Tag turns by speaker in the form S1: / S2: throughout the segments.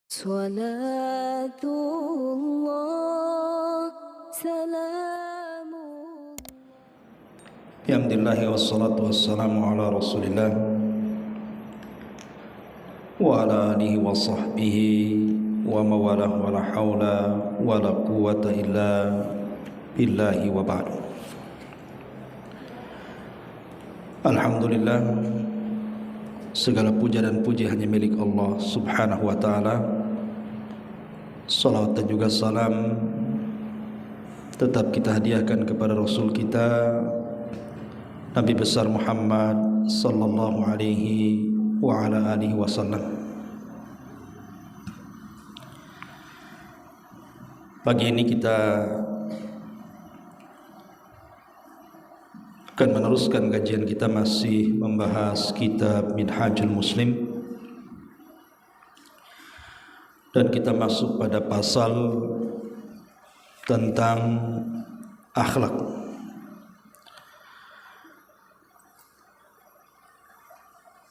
S1: Salatullah salamullah.
S2: Alhamdulillah wassalatu wassalamu ala rasulillah wa ala alihi wa sahbihi wa mawalah wa la hawla wa la quwata illa billahi wa ba'du. Alhamdulillah, segala puja dan puji hanya milik Allah subhanahu wa ta'ala. Salawat dan juga salam tetap kita hadiahkan kepada Rasul kita Nabi besar Muhammad sallallahu alaihi wa ala alihi wasallam. Pagi ini kita akan meneruskan kajian kita, masih membahas kitab Minhajul Muslim, dan kita masuk pada pasal tentang akhlak.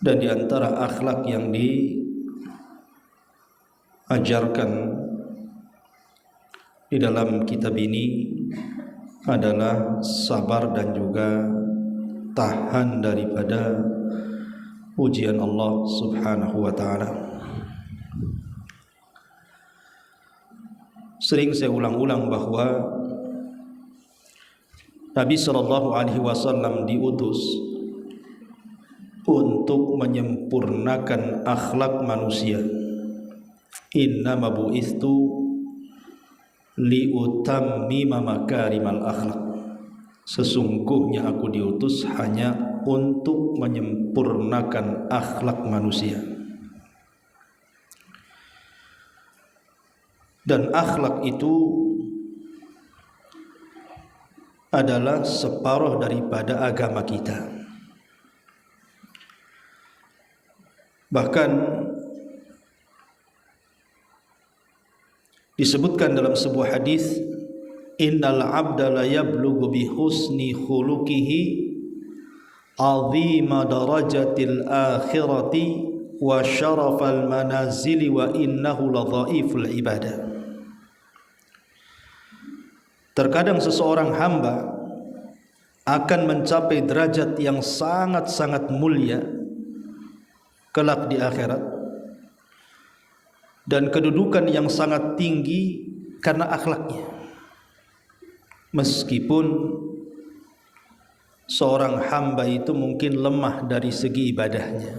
S2: Dan di antara akhlak yang diajarkan di dalam kitab ini adalah sabar dan juga tahan daripada ujian Allah subhanahu wa ta'ala. Sering saya ulang-ulang bahwa Nabi SAW diutus untuk menyempurnakan akhlak manusia. Innama bu'istu liutammima makarimal akhlak. Sesungguhnya aku diutus hanya untuk menyempurnakan akhlak manusia. Dan akhlak itu adalah separuh daripada agama kita. Bahkan disebutkan dalam sebuah hadis, innal abda la yablughu bi husni khuluqihi azima darajatil akhirati wa syarafal manazili wa innahu la dhaiful ibadah. Terkadang seseorang hamba akan mencapai derajat yang sangat-sangat mulia kelak di akhirat, dan kedudukan yang sangat tinggi karena akhlaknya. Meskipun seorang hamba itu mungkin lemah dari segi ibadahnya.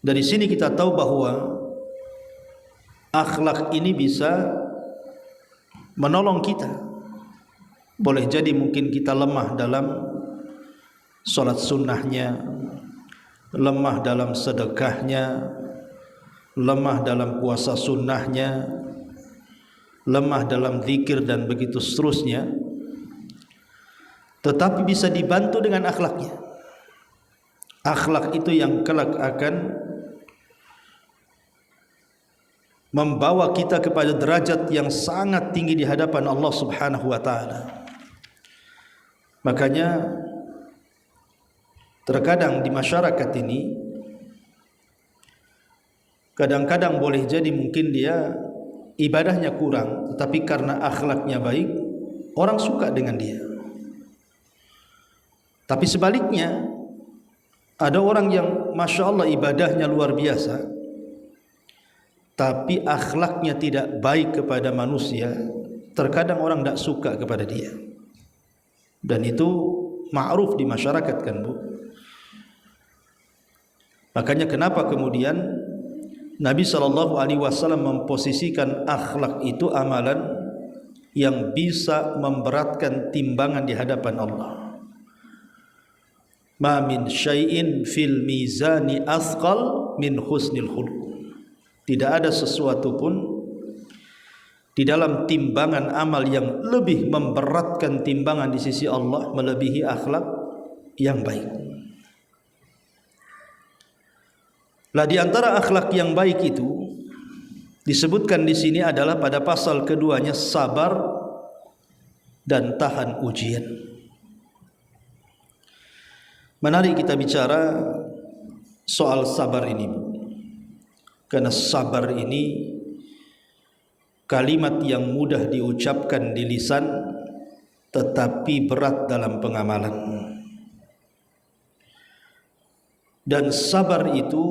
S2: Dari sini kita tahu bahwa akhlak ini bisa menolong kita. Boleh jadi mungkin kita lemah dalam sholat sunnahnya, lemah dalam sedekahnya, lemah dalam puasa sunnahnya, lemah dalam zikir dan begitu seterusnya, tetapi bisa dibantu dengan akhlaknya. Akhlak itu yang kelak akan membawa kita kepada derajat yang sangat tinggi di hadapan Allah subhanahu wa ta'ala. Makanya terkadang di masyarakat ini, kadang-kadang boleh jadi mungkin dia ibadahnya kurang, tetapi karena akhlaknya baik, orang suka dengan dia. Tapi sebaliknya, ada orang yang Masya Allah ibadahnya luar biasa, tapi akhlaknya tidak baik kepada manusia, terkadang orang tidak suka kepada dia. Dan itu ma'ruf di masyarakat, kan Bu? Makanya kenapa kemudian Nabi SAW memposisikan akhlak itu amalan yang bisa memberatkan timbangan di hadapan Allah. Ma min syai'in fil mizani asqal min husnil khuluq. Tidak ada sesuatu pun di dalam timbangan amal yang lebih memberatkan timbangan di sisi Allah melebihi akhlak yang baik. Lah di antara akhlak yang baik itu disebutkan di sini adalah pada pasal keduanya, sabar dan tahan ujian. Menarik kita bicara soal sabar ini. Karena sabar ini kalimat yang mudah diucapkan di lisan, tetapi berat dalam pengamalan. Dan sabar itu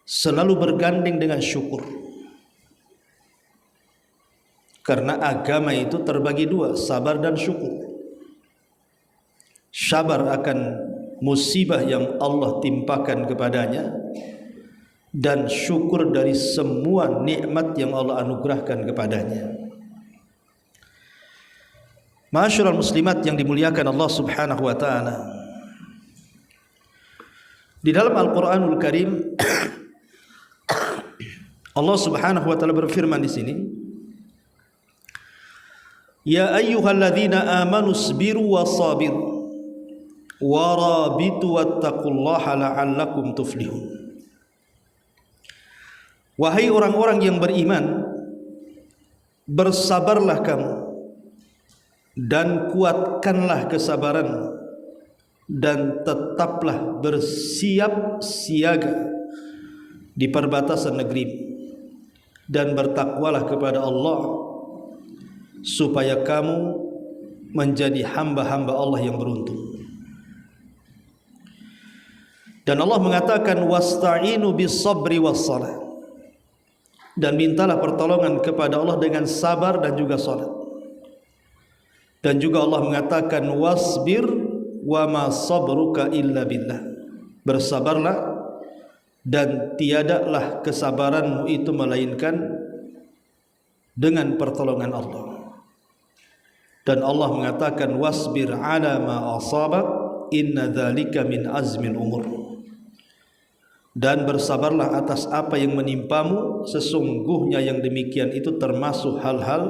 S2: selalu bergandeng dengan syukur. Karena agama itu terbagi dua, sabar dan syukur. Sabar akan musibah yang Allah timpakan kepadanya, dan syukur dari semua nikmat yang Allah anugerahkan kepadanya. Ma'asyiral muslimat yang dimuliakan Allah Subhanahu wa taala, di dalam Al-Qur'anul Karim Allah Subhanahu wa taala berfirman di sini, ya ayyuhalladzina amanu sabiru wasabiru warabitu wattaqullaha la'allakum tuflihun. Wahai orang-orang yang beriman, bersabarlah kamu dan kuatkanlah kesabaran, dan tetaplah bersiap siaga di perbatasan negeri, dan bertakwalah kepada Allah supaya kamu menjadi hamba-hamba Allah yang beruntung. Dan Allah mengatakan wasta'inu bis-sabri was-salah, dan mintalah pertolongan kepada Allah dengan sabar dan juga salat. Dan juga Allah mengatakan wasbir wa ma sabruka illa billah, bersabarlah dan tiadalah kesabaranmu itu melainkan dengan pertolongan Allah. Dan Allah mengatakan wasbir ala ma asabak inna dzalika min azmil umur, dan bersabarlah atas apa yang menimpamu, sesungguhnya yang demikian itu termasuk hal-hal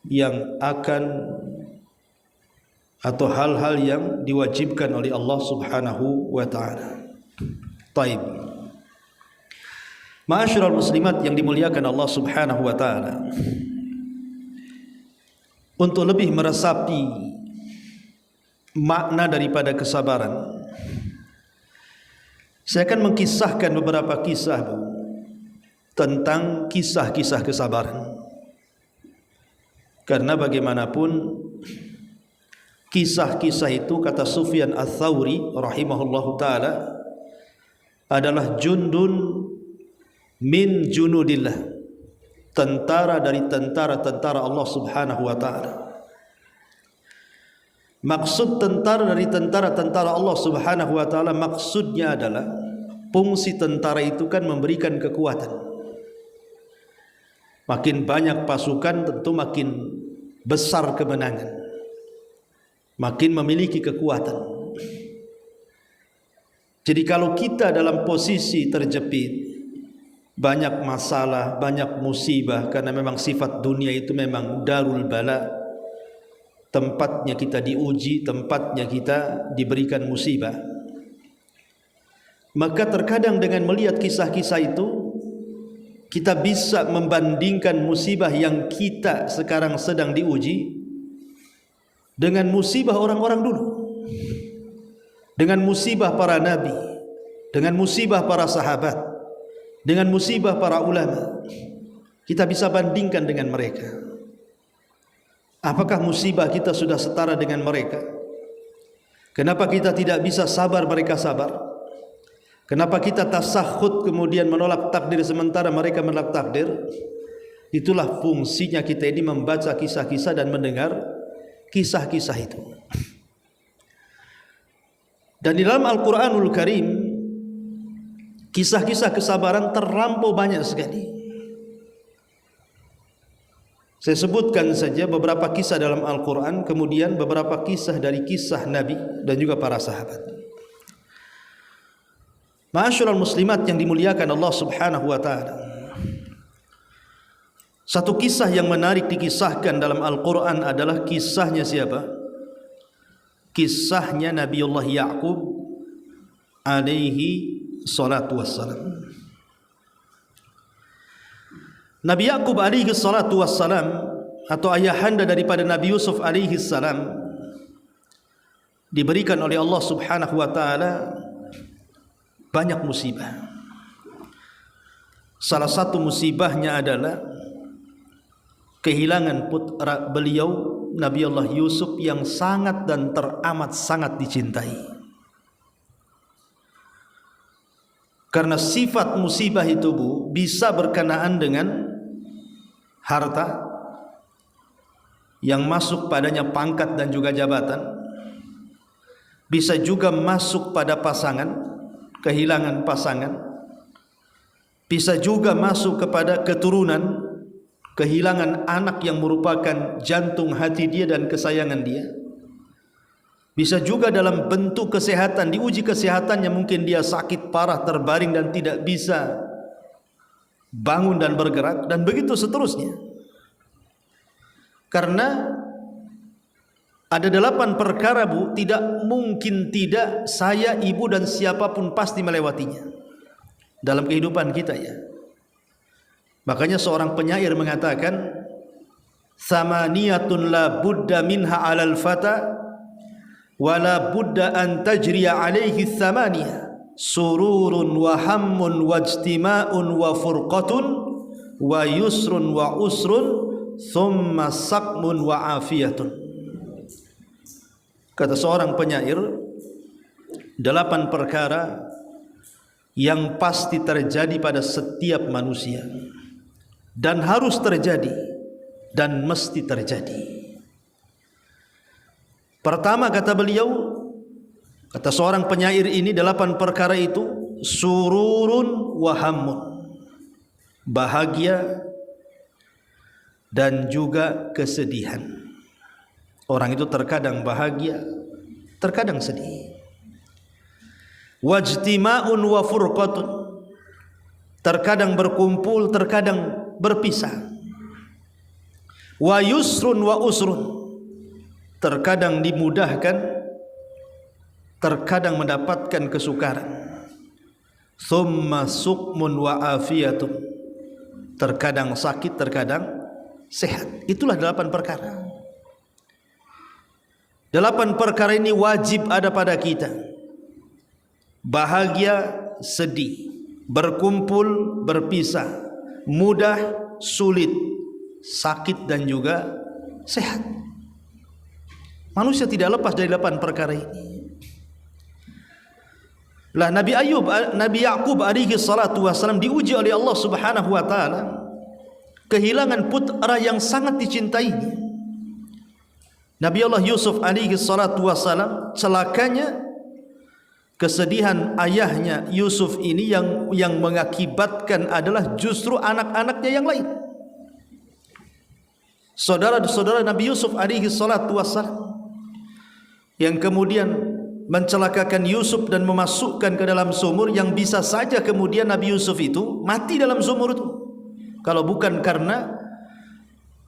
S2: yang akan atau hal-hal yang diwajibkan oleh Allah Subhanahu wa taala. Taib. Ma'asyiral muslimat yang dimuliakan Allah Subhanahu wa taala, untuk lebih meresapi makna daripada kesabaran, saya akan mengkisahkan beberapa kisah tentang kisah-kisah kesabaran. Karena bagaimanapun kisah-kisah itu, kata Sufyan Ats-Tsauri rahimahullahu taala, adalah jundun min junudillah, tentara dari tentara-tentara Allah Subhanahu wa taala. Maksud tentara dari tentara-tentara Allah Subhanahu wa taala, maksudnya adalah fungsi tentara itu kan memberikan kekuatan. Makin banyak pasukan tentu makin besar kemenangan, makin memiliki kekuatan. Jadi kalau kita dalam posisi terjepit, banyak masalah, banyak musibah, karena memang sifat dunia itu memang darul bala, tempatnya kita diuji, tempatnya kita diberikan musibah. Maka terkadang dengan melihat kisah-kisah itu, kita bisa membandingkan musibah yang kita sekarang sedang diuji dengan musibah orang-orang dulu, dengan musibah para nabi, dengan musibah para sahabat, dengan musibah para ulama. Kita bisa bandingkan dengan mereka. Apakah musibah kita sudah setara dengan mereka? Kenapa kita tidak bisa sabar mereka sabar? Kenapa kita tasakhut kemudian menolak takdir sementara mereka menolak takdir? Itulah fungsinya kita ini membaca kisah-kisah dan mendengar kisah-kisah itu. Dan di dalam Al-Quranul Karim, kisah-kisah kesabaran terlampau banyak sekali. Saya sebutkan saja beberapa kisah dalam Al-Quran, kemudian beberapa kisah dari kisah Nabi dan juga para sahabat. Ma'asyiral muslimat yang dimuliakan Allah Subhanahu wa taala, satu kisah yang menarik dikisahkan dalam Al-Quran adalah kisahnya siapa? Kisahnya Nabiullah Ya'qub alaihi salatu wassalam. Nabi Ya'qub alaihi salatu wassalam, atau ayahanda daripada Nabi Yusuf alaihi salam, diberikan oleh Allah Subhanahu wa taala banyak musibah. Salah satu musibahnya adalah kehilangan putra beliau Nabi Allah Yusuf yang sangat dan teramat sangat dicintai. Karena sifat musibah itu Bu bisa berkenaan dengan harta yang masuk padanya, pangkat dan juga jabatan. Bisa juga masuk pada pasangan, kehilangan pasangan. Bisa juga masuk kepada keturunan, kehilangan anak yang merupakan jantung hati dia dan kesayangan dia. Bisa juga dalam bentuk kesehatan, diuji kesehatannya, mungkin dia sakit parah, terbaring dan tidak bisa bangun dan bergerak, dan begitu seterusnya. Karena ada 8 perkara Bu, tidak mungkin tidak saya, ibu dan siapapun pasti melewatinya dalam kehidupan kita ya. Makanya seorang penyair mengatakan, "Samaniyatun la budda minha 'alal fata wala budda an tajriya 'alaihi tsamaniyah, sururun wa hammun wa ijtima'un wa furqatun wa yusrun wa usrun thumma saqmun wa afiyatun." Kata seorang penyair, 8 perkara yang pasti terjadi pada setiap manusia dan harus terjadi dan mesti terjadi. Pertama kata beliau, kata seorang penyair ini, 8 perkara itu sururun wa hammun, bahagia dan juga kesedihan. Orang itu terkadang bahagia, terkadang sedih. Wajtima'un wa furqatun, terkadang berkumpul, terkadang berpisah. Wa yusrun wa usrun, terkadang dimudahkan, terkadang mendapatkan kesukaran. Thumma suqmun wa afiyatun, terkadang sakit, terkadang sehat. Itulah 8 perkara. 8 perkara ini wajib ada pada kita. Bahagia, sedih, berkumpul, berpisah, mudah, sulit, sakit dan juga sehat. Manusia tidak lepas dari 8 perkara ini. Lah Nabi Ya'qub alaihi salatu wassalam diuji oleh Allah Subhanahu wa taala, kehilangan putra yang sangat dicintainya. Nabi Allah Yusuf alaihi salatu wassalam, celakanya kesedihan ayahnya Yusuf ini yang mengakibatkan adalah justru anak-anaknya yang lain. Saudara-saudara Nabi Yusuf alaihi salatu wassalam yang kemudian mencelakakan Yusuf dan memasukkan ke dalam sumur, yang bisa saja kemudian Nabi Yusuf itu mati dalam sumur itu. Kalau bukan karena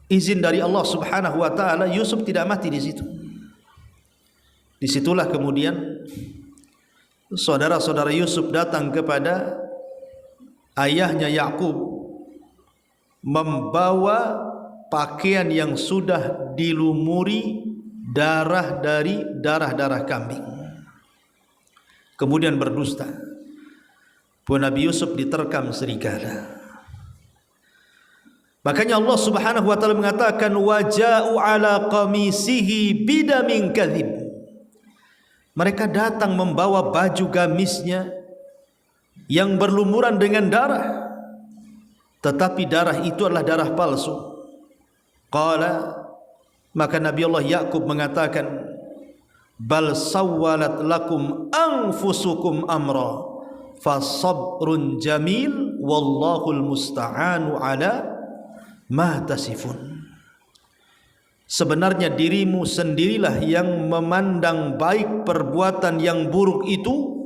S2: izin dari Allah Subhanahu wa taala, Yusuf tidak mati di situ. Disitulah kemudian saudara-saudara Yusuf datang kepada ayahnya Ya'qub membawa pakaian yang sudah dilumuri darah dari darah kambing, kemudian berdusta. Pun Nabi Yusuf diterkam serigala. Makanya Allah Subhanahu wa taala mengatakan, waja'u ala qamisihi bidamin kadzib. Mereka datang membawa baju gamisnya yang berlumuran dengan darah, tetapi darah itu adalah darah palsu. Qala, maka Nabi Allah Ya'qub mengatakan, bal sawwalat lakum anfusukum amra fasabrun jamil wallahul musta'anu ala ma tasifun. Sebenarnya dirimu sendirilah yang memandang baik perbuatan yang buruk itu,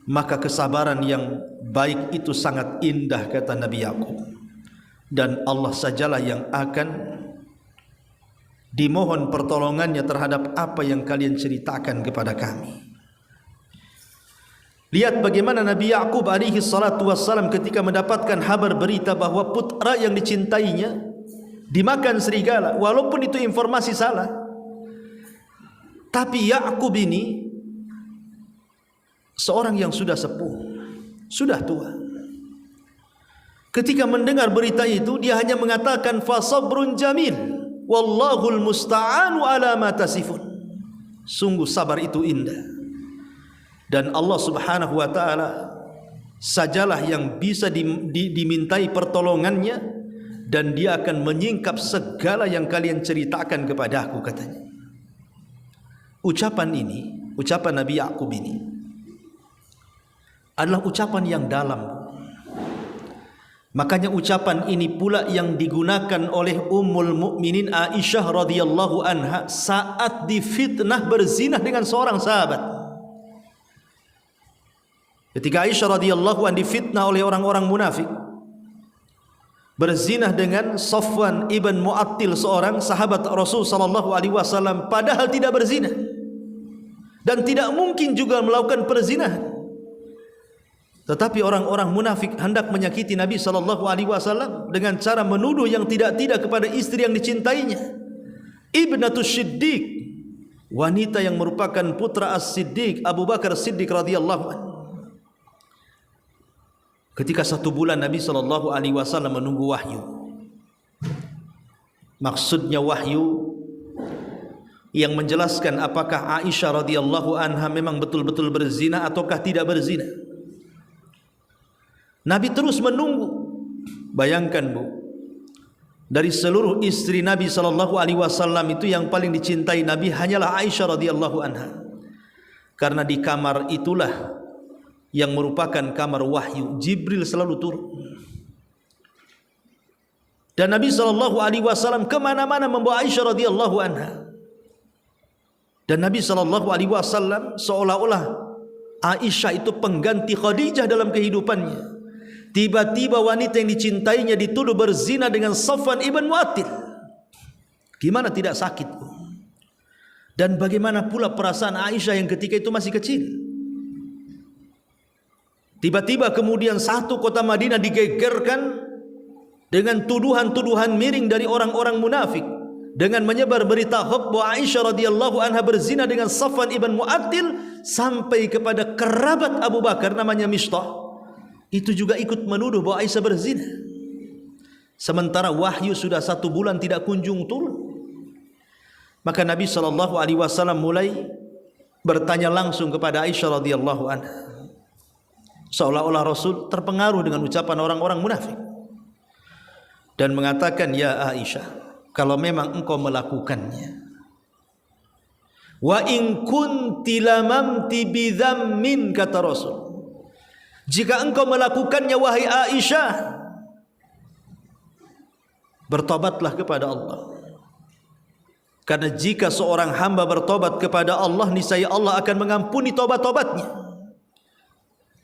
S2: maka kesabaran yang baik itu sangat indah, kata Nabi Ya'qub. Dan Allah sajalah yang akan dimohon pertolongannya terhadap apa yang kalian ceritakan kepada kami. Lihat bagaimana Nabi Ya'qub alaihi salatu wassalam ketika mendapatkan kabar berita bahwa putra yang dicintainya dimakan serigala, walaupun itu informasi salah. Tapi Ya'qub ini seorang yang sudah sepuh, sudah tua. Ketika mendengar berita itu, dia hanya mengatakan fasabrun jamil wallahul musta'anu ala ma tasifun. Sungguh sabar itu indah, dan Allah Subhanahu wa taala sajalah yang bisa dimintai pertolongannya, dan dia akan menyingkap segala yang kalian ceritakan kepadaku, katanya. Ucapan ini, ucapan Nabi Ya'qub ini adalah ucapan yang dalam. Makanya ucapan ini pula yang digunakan oleh Ummul Mukminin Aisyah radhiyallahu anha saat difitnah berzina dengan seorang sahabat. Ketika Aisyah radhiyallahu anha difitnah oleh orang-orang munafik, berzina dengan Safwan ibn Mu'attil, seorang sahabat Rasul sallallahu alaihi wasallam, padahal tidak berzina dan tidak mungkin juga melakukan perzinahan. Tetapi orang-orang munafik hendak menyakiti Nabi sallallahu alaihi wasallam dengan cara menuduh yang tidak-tidak kepada istri yang dicintainya, Ibnatus Siddiq, wanita yang merupakan putra As-Siddiq, Abu Bakar Siddiq radhiyallahu anhu. Ketika 1 bulan Nabi sallallahu alaihi wasallam menunggu wahyu. Maksudnya wahyu yang menjelaskan apakah Aisyah radhiyallahu anha memang betul-betul berzina ataukah tidak berzina. Nabi terus menunggu. Bayangkan Bu, dari seluruh istri Nabi sallallahu alaihi wasallam itu yang paling dicintai Nabi hanyalah Aisyah radhiyallahu anha. Karena di kamar itulah yang merupakan kamar wahyu, Jibril selalu turun. Dan Nabi sallallahu alaihi wasallam kemana-mana membawa Aisyah radhiyallahu anha. Dan Nabi sallallahu alaihi wasallam seolah-olah Aisyah itu pengganti Khadijah dalam kehidupannya. Tiba-tiba wanita yang dicintainya dituduh berzina dengan Safwan ibn Mu'attil. Gimana tidak sakit? Dan bagaimana pula perasaan Aisyah yang ketika itu masih kecil? Tiba-tiba kemudian satu kota Madinah digegerkan dengan tuduhan-tuduhan miring dari orang-orang munafik, dengan menyebar berita hoax bahwa Aisyah radhiyallahu anha berzina dengan Safwan ibn Mu'attil, sampai kepada kerabat Abu Bakar namanya Mistah. Itu juga ikut menuduh bahwa Aisyah berzina. Sementara wahyu sudah 1 bulan tidak kunjung turun. Maka Nabi sallallahu alaihi wasallam mulai bertanya langsung kepada Aisyah radhiyallahu anha. Seolah-olah Rasul terpengaruh dengan ucapan orang-orang munafik dan mengatakan, "Ya Aisyah, kalau memang engkau melakukannya, wa in kunti lamamti bidzammin," kata Rasul, jika engkau melakukannya wahai Aisyah, bertobatlah kepada Allah. Karena jika seorang hamba bertobat kepada Allah, niscaya Allah akan mengampuni tobat-tobatnya.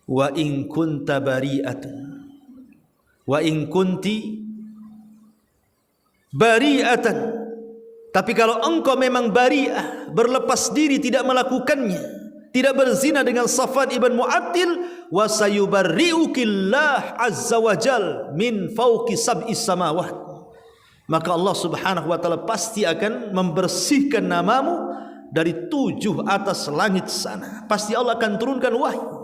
S2: Wa in kunta bari'atun, wa in kunti bari'atan, tapi kalau engkau memang bari'ah, berlepas diri, tidak melakukannya, tidak berzina dengan Safwan ibn Mu'attil, wa sayubarri'ukillah azza wa jal min fawqi sab'is samawat, maka Allah subhanahu wa ta'ala pasti akan membersihkan namamu dari 7 atas langit sana. Pasti Allah akan turunkan wahyu.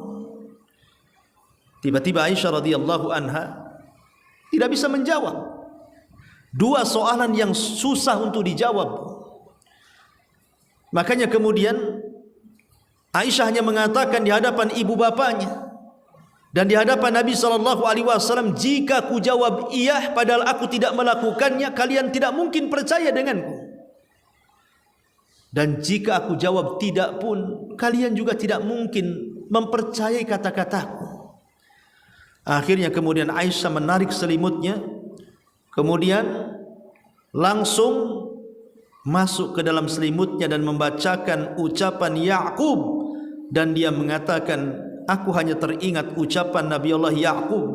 S2: Tiba-tiba Aisyah radhiyallahu anha tidak bisa menjawab. 2 soalan yang susah untuk dijawab. Makanya kemudian Aisyah hanya mengatakan di hadapan ibu bapanya dan di hadapan Nabi sallallahu alaihi wasallam, jika ku jawab iya padahal aku tidak melakukannya, kalian tidak mungkin percaya denganku. Dan jika aku jawab tidak pun, kalian juga tidak mungkin mempercayai kata-kataku. Akhirnya kemudian Aisyah menarik selimutnya, kemudian langsung masuk ke dalam selimutnya dan membacakan ucapan Ya'qub, dan dia mengatakan, aku hanya teringat ucapan Nabi Allah Ya'qub,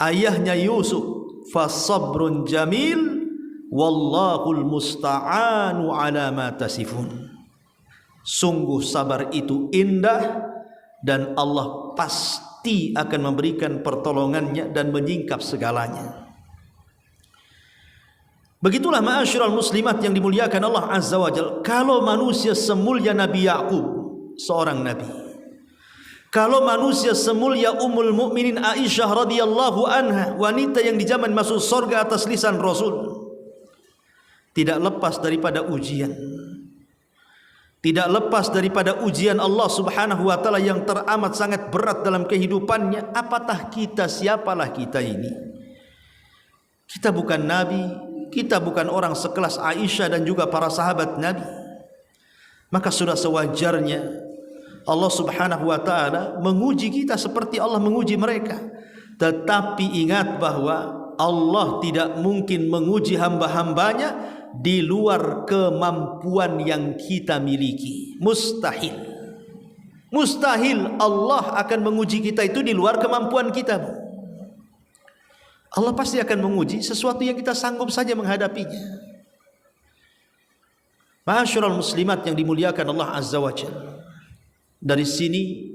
S2: ayahnya Yusuf, fasabrun jamil wallahul musta'anu ala ma tasifun. Sungguh sabar itu indah dan Allah pasti akan memberikan pertolongannya dan menyingkap segalanya. Begitulah ma'asyiral muslimat yang dimuliakan Allah Azza wa Jalla. Kalau manusia semulia Nabi Ya'qub, seorang nabi, Kalau manusia semulia Ummul Mukminin Aisyah radhiyallahu anha, wanita yang dijamin masuk surga atas lisan Rasul, tidak lepas daripada ujian. Tidak lepas daripada ujian Allah Subhanahu wa taala yang teramat sangat berat dalam kehidupannya. Apatah kita, siapalah kita ini? Kita bukan nabi, kita bukan orang sekelas Aisyah dan juga para sahabat Nabi. Maka sudah sewajarnya Allah Subhanahu wa taala menguji kita seperti Allah menguji mereka. Tetapi ingat bahwa Allah tidak mungkin menguji hamba-hambanya di luar kemampuan yang kita miliki. Mustahil. Mustahil Allah akan menguji kita itu di luar kemampuan kita. Allah pasti akan menguji sesuatu yang kita sanggup saja menghadapinya. Ma'asyiral muslimat yang dimuliakan Allah Azza wa Jalla, dari sini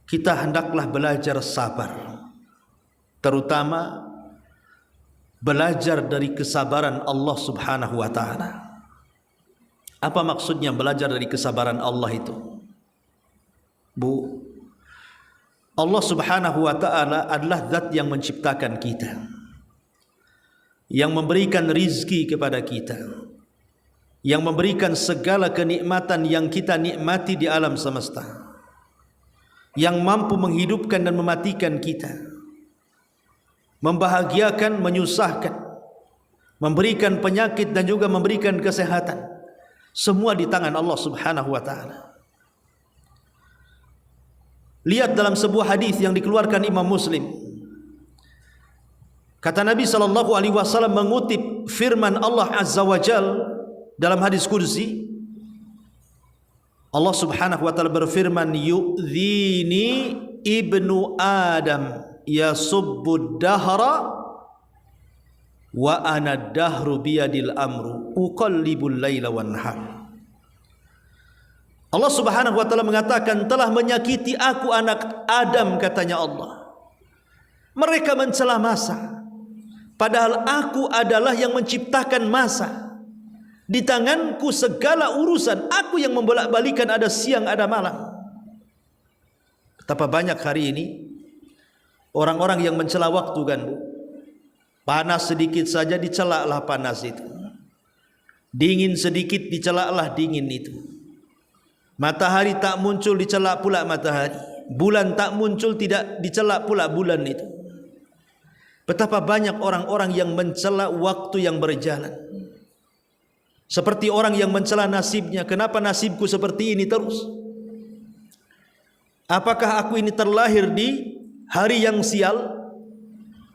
S2: kita hendaklah belajar sabar, terutama belajar dari kesabaran Allah Subhanahu wa taala. Apa maksudnya belajar dari kesabaran Allah itu? Bu, Allah Subhanahu wa taala adalah zat yang menciptakan kita, yang memberikan rizki kepada kita, yang memberikan segala kenikmatan yang kita nikmati di alam semesta, yang mampu menghidupkan dan mematikan kita, membahagiakan, menyusahkan, memberikan penyakit dan juga memberikan kesehatan. Semua di tangan Allah Subhanahu wa taala. Lihat dalam sebuah hadis yang dikeluarkan Imam Muslim. Kata Nabi sallallahu alaihi wasallam mengutip firman Allah Azza wa Jalla dalam hadis kursi, Allah Subhanahu wa taala berfirman, yu'dhini ibnu Adam yasubbud dahra wa ana dahru biyadil amru uqallibul laila wan nahar. Allah Subhanahu wa taala mengatakan, telah menyakiti aku anak Adam, katanya Allah. Mereka mencela masa, padahal aku adalah yang menciptakan masa. Di tanganku segala urusan, aku yang membolak-balikan, ada siang ada malam. Betapa banyak hari ini orang-orang yang mencela waktu, kan Bu? Panas sedikit saja dicelaklah panas itu, dingin sedikit dicelaklah dingin itu, matahari tak muncul dicelak pula matahari, bulan tak muncul tidak dicelak pula bulan itu. Betapa banyak orang-orang yang mencela waktu yang berjalan, seperti orang yang mencela nasibnya. Kenapa nasibku seperti ini terus? Apakah aku ini terlahir di hari yang sial?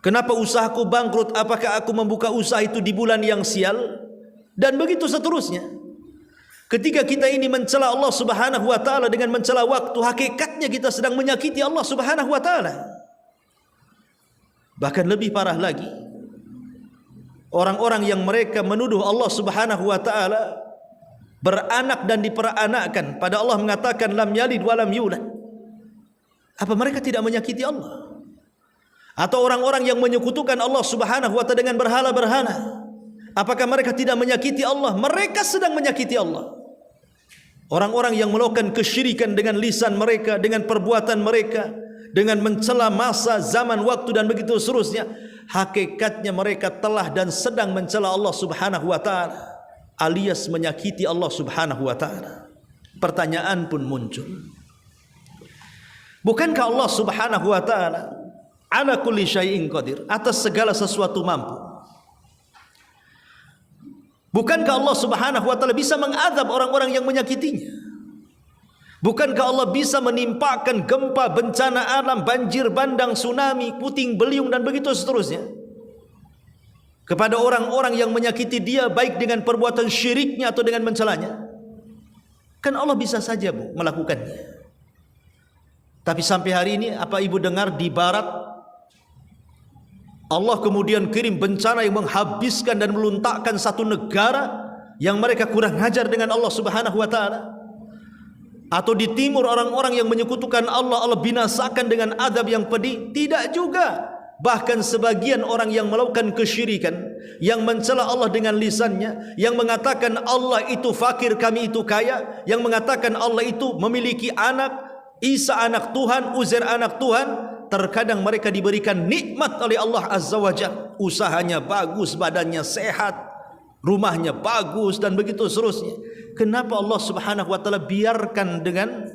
S2: Kenapa usahaku bangkrut? Apakah aku membuka usaha itu di bulan yang sial? Dan begitu seterusnya. Ketika kita ini mencela Allah Subhanahu wa taala dengan mencela waktu, hakikatnya kita sedang menyakiti Allah Subhanahu wa taala. Bahkan lebih parah lagi, orang-orang yang mereka menuduh Allah Subhanahu wa taala beranak dan diperanakkan, pada Allah mengatakan lam yalid wa lam yulad. Apa mereka tidak menyakiti Allah? Atau orang-orang yang menyekutukan Allah Subhanahu wa taala dengan berhala-berhala, apakah mereka tidak menyakiti Allah? Mereka sedang menyakiti Allah. Orang-orang yang melakukan kesyirikan dengan lisan mereka, dengan perbuatan mereka, dengan mencela masa, zaman, waktu dan begitu seterusnya, hakikatnya mereka telah dan sedang mencela Allah Subhanahu wa taala, alias menyakiti Allah Subhanahu wa taala. Pertanyaan pun muncul, bukankah Allah Subhanahu wa taala ala kulli syai'in qadir, atas segala sesuatu mampu? Bukankah Allah Subhanahu wa taala bisa mengadab orang-orang yang menyakitinya? Bukankah Allah bisa menimpakan gempa, bencana alam, banjir bandang, tsunami, puting beliung dan begitu seterusnya kepada orang-orang yang menyakiti dia, baik dengan perbuatan syiriknya atau dengan mencelanya? Kan Allah bisa saja Bu melakukannya. Tapi sampai hari ini apa ibu dengar di barat Allah kemudian kirim bencana yang menghabiskan dan meluntakkan satu negara yang mereka kurang ajar dengan Allah Subhanahu wa taala? Atau di timur orang-orang yang menyekutukan Allah, Allah binasakan dengan azab yang pedih? Tidak juga. Bahkan sebagian orang yang melakukan kesyirikan, yang mencela Allah dengan lisannya, yang mengatakan Allah itu fakir, kami itu kaya, yang mengatakan Allah itu memiliki anak, Isa anak Tuhan, Uzair anak Tuhan. Terkadang mereka diberikan nikmat oleh Allah Azza wa Jalla. Usahanya bagus, badannya sehat, rumahnya bagus, dan begitu seterusnya. Kenapa Allah Subhanahu wa Ta'ala biarkan dengan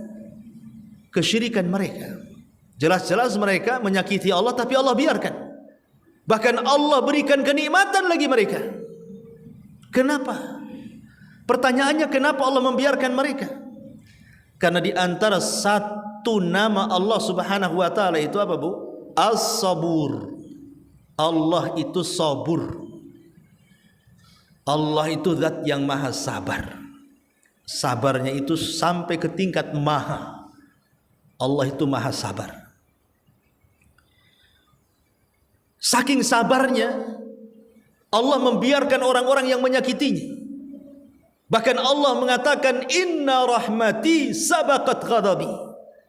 S2: kesyirikan mereka? Jelas-jelas mereka menyakiti Allah, tapi Allah biarkan. Bahkan Allah berikan kenikmatan lagi mereka. Kenapa? Pertanyaannya, kenapa Allah membiarkan mereka? Karena di antara satu nama Allah Subhanahu wa Ta'ala itu apa, Bu? As-Sabur. Allah itu sabur. Allah itu zat yang maha sabar. Sabarnya itu sampai ke tingkat maha. Allah itu maha sabar. Saking sabarnya, Allah membiarkan orang-orang yang menyakitinya. Bahkan Allah mengatakan, inna rahmati sabaqat ghadabi.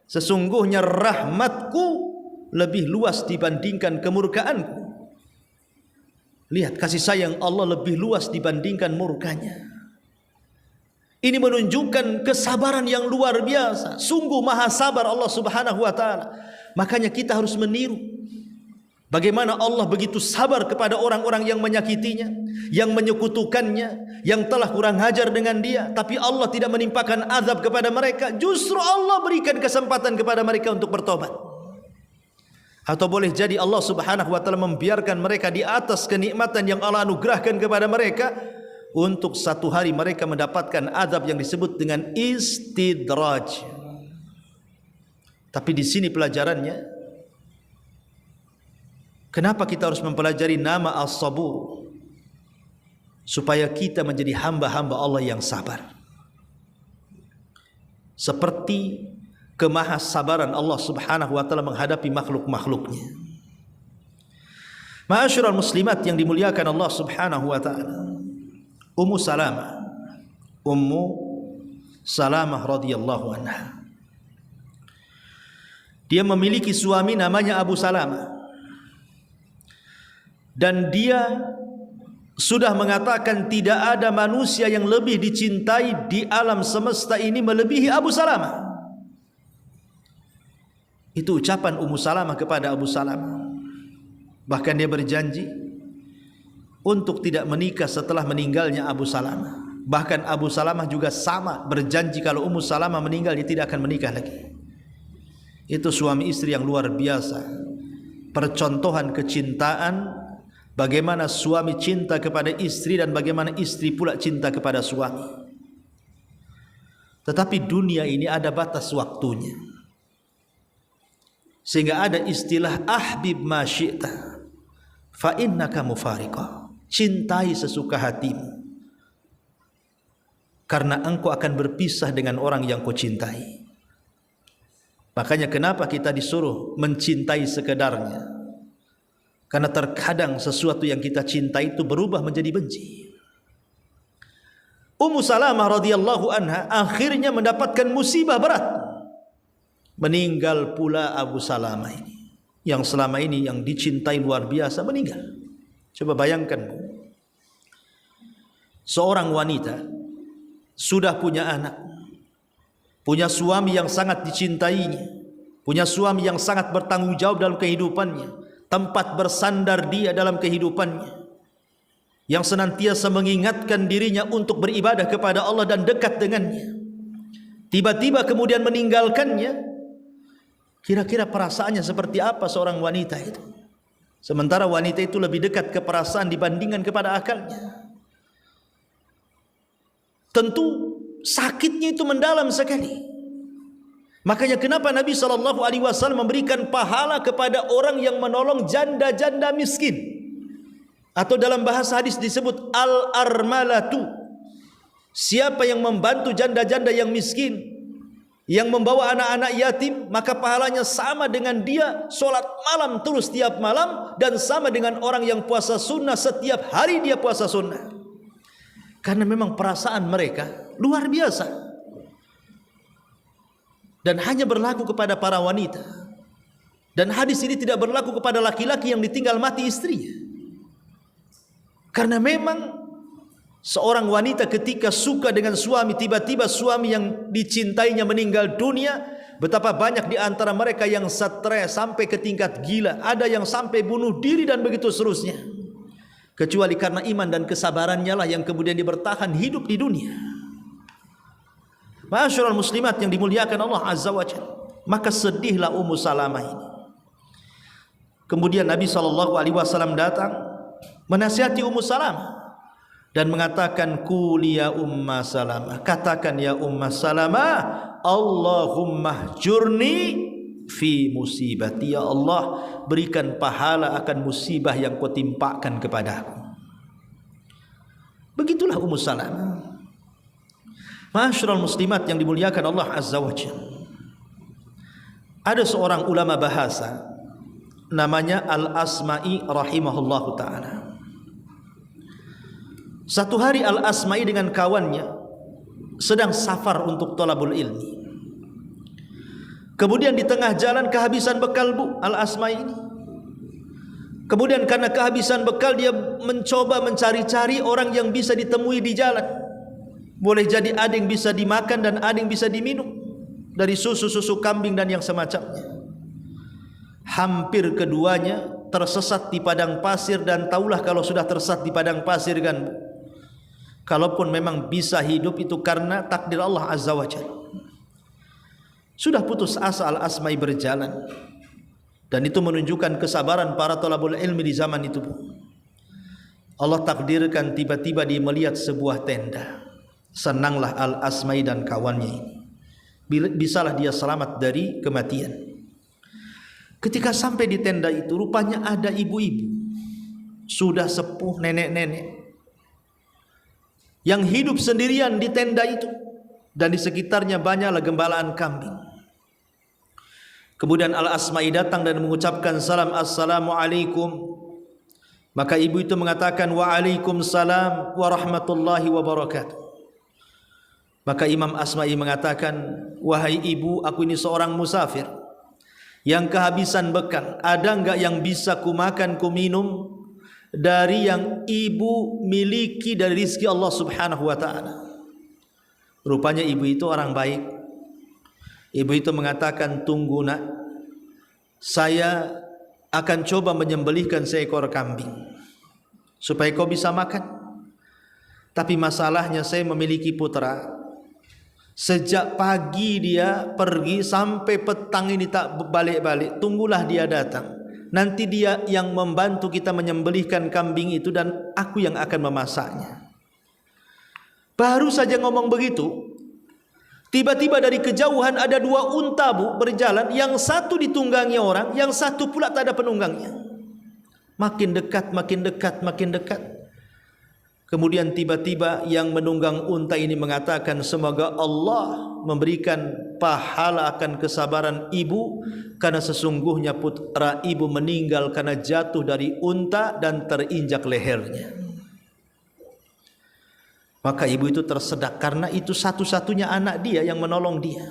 S2: Sesungguhnya rahmatku lebih luas dibandingkan kemurkaanku. Lihat, kasih sayang Allah lebih luas dibandingkan murkanya. Ini menunjukkan kesabaran yang luar biasa. Sungguh maha sabar Allah Subhanahu wa Ta'ala. Makanya kita harus meniru bagaimana Allah begitu sabar kepada orang-orang yang menyakitinya, yang menyekutukannya, yang telah kurang ajar dengan dia. Tapi Allah tidak menimpakan azab kepada mereka. Justru Allah berikan kesempatan kepada mereka untuk bertobat. Atau boleh jadi Allah Subhanahu wa Ta'ala membiarkan mereka di atas kenikmatan yang Allah anugerahkan kepada mereka, untuk satu hari mereka mendapatkan azab yang disebut dengan istidraj. Tapi di sini pelajarannya, kenapa kita harus mempelajari nama As-Sabur? Supaya kita menjadi hamba-hamba Allah yang sabar. Seperti kemahasabaran Allah Subhanahu wa Ta'ala menghadapi makhluk-makhluknya. Ma'asyiral muslimat yang dimuliakan Allah Subhanahu wa Ta'ala, Ummu Salamah radhiyallahu anha, dia memiliki suami namanya Abu Salamah, dan dia sudah mengatakan tidak ada manusia yang lebih dicintai di alam semesta ini melebihi Abu Salamah. Itu ucapan Ummu Salamah kepada Abu Salamah. Bahkan dia berjanji untuk tidak menikah setelah meninggalnya Abu Salamah. Bahkan Abu Salamah juga sama, berjanji kalau Ummu Salamah meninggal dia tidak akan menikah lagi. Itu suami istri yang luar biasa. Percontohan kecintaan, bagaimana suami cinta kepada istri dan bagaimana istri pula cinta kepada suami. Tetapi dunia ini ada batas waktunya, sehingga ada istilah ahbib ma syi'ta fa innaka mufariqah. Cintai sesuka hatimu, karena engkau akan berpisah dengan orang yang kau cintai. Makanya kenapa kita disuruh mencintai sekedarnya? Karena terkadang sesuatu yang kita cintai itu berubah menjadi benci. Ummu Salamah radhiyallahu anha akhirnya mendapatkan musibah berat. Meninggal pula Abu Salamah ini, yang selama ini yang dicintai luar biasa, meninggal. Coba bayangkan, seorang wanita sudah punya anak, punya suami yang sangat dicintainya, punya suami yang sangat bertanggung jawab dalam kehidupannya, tempat bersandar dia dalam kehidupannya, yang senantiasa mengingatkan dirinya untuk beribadah kepada Allah dan dekat dengannya. Tiba-tiba kemudian meninggalkannya. Kira-kira perasaannya seperti apa seorang wanita itu? Sementara wanita itu lebih dekat ke perasaan dibandingkan kepada akalnya. Tentu sakitnya itu mendalam sekali. Makanya kenapa Nabi SAW memberikan pahala kepada orang yang menolong janda-janda miskin, atau dalam bahasa hadis disebut al-armalatu. Siapa yang membantu janda-janda yang miskin, yang membawa anak-anak yatim, maka pahalanya sama dengan dia sholat malam terus setiap malam, dan sama dengan orang yang puasa sunnah setiap hari dia puasa sunnah. Karena memang perasaan mereka luar biasa, dan hanya berlaku kepada para wanita. Dan hadis ini tidak berlaku kepada laki-laki yang ditinggal mati istrinya. Karena memang seorang wanita ketika suka dengan suami, tiba-tiba suami yang dicintainya meninggal dunia, Betapa banyak di antara mereka yang stres sampai ke tingkat gila, ada yang sampai bunuh diri dan begitu seterusnya. Kecuali karena iman dan kesabarannya lah yang kemudian dia bertahan hidup di dunia. Ma'asyiral muslimat yang dimuliakan Allah Azza wa Jalla, maka sedihlah Ummu Salamah ini. Kemudian Nabi SAW datang menasihati Ummu Salamah dan mengatakan, quli ya Umma Salamah, katakan ya Umma Salamah, Allahumma jurni fi musibati, ya Allah berikan pahala akan musibah yang kau timpakan kepadaku. Begitulah Ummu Salamah. Ma'asyiral muslimat yang dimuliakan Allah Azza wa Jalla, ada seorang ulama bahasa namanya Al-Asma'i rahimahullahu ta'ala. Satu hari Al-Asma'i dengan kawannya sedang safar untuk thalabul ilmi. Kemudian di tengah jalan kehabisan bekal bu Al-Asma'i ini. Kemudian karena kehabisan bekal dia mencoba mencari-cari orang yang bisa ditemui di jalan. Boleh jadi ada yang bisa dimakan dan ada yang bisa diminum dari susu-susu kambing dan yang semacamnya. Hampir keduanya tersesat di padang pasir, dan taulah kalau sudah tersesat di padang pasir kan, kalaupun memang bisa hidup itu karena takdir Allah Azza wa Jalla. Sudah putus asa Al-Asma'i berjalan, dan itu menunjukkan kesabaran para thalabul ilmi di zaman itu. Allah takdirkan tiba-tiba dia melihat sebuah tenda. Senanglah Al-Asma'i dan kawannya ini, bisalah dia selamat dari kematian. Ketika sampai di tenda itu, rupanya ada ibu-ibu sudah sepuh, nenek-nenek yang hidup sendirian di tenda itu, dan di sekitarnya banyaklah gembalaan kambing. Kemudian Al-Asma'i datang dan mengucapkan salam, assalamualaikum. Maka ibu itu mengatakan, waalaikumsalam warahmatullahi wabarakatuh. Maka Imam Asma'i mengatakan, wahai ibu, aku ini seorang musafir yang kehabisan bekal. Ada enggak yang bisa kumakan, kuminum dari yang ibu miliki dari rizki Allah subhanahu wa ta'ala? Rupanya ibu itu orang baik. Ibu itu mengatakan, tunggu nak, saya akan coba menyembelihkan seekor kambing supaya kau bisa makan. Tapi masalahnya saya memiliki putra. Sejak pagi dia pergi sampai petang ini tak balik-balik. Tunggulah dia datang. Nanti dia yang membantu kita menyembelihkan kambing itu, dan aku yang akan memasaknya. Baru saja ngomong begitu, tiba-tiba dari kejauhan ada dua unta bu berjalan. Yang satu ditunggangi orang, yang satu pula tak ada penunggangnya. Makin dekat, makin dekat, makin dekat. Kemudian tiba-tiba yang menunggang unta ini mengatakan, semoga Allah memberikan pahala akan kesabaran ibu, karena sesungguhnya putra ibu meninggal karena jatuh dari unta dan terinjak lehernya. Maka ibu itu tersedak, karena itu satu-satunya anak dia yang menolong dia.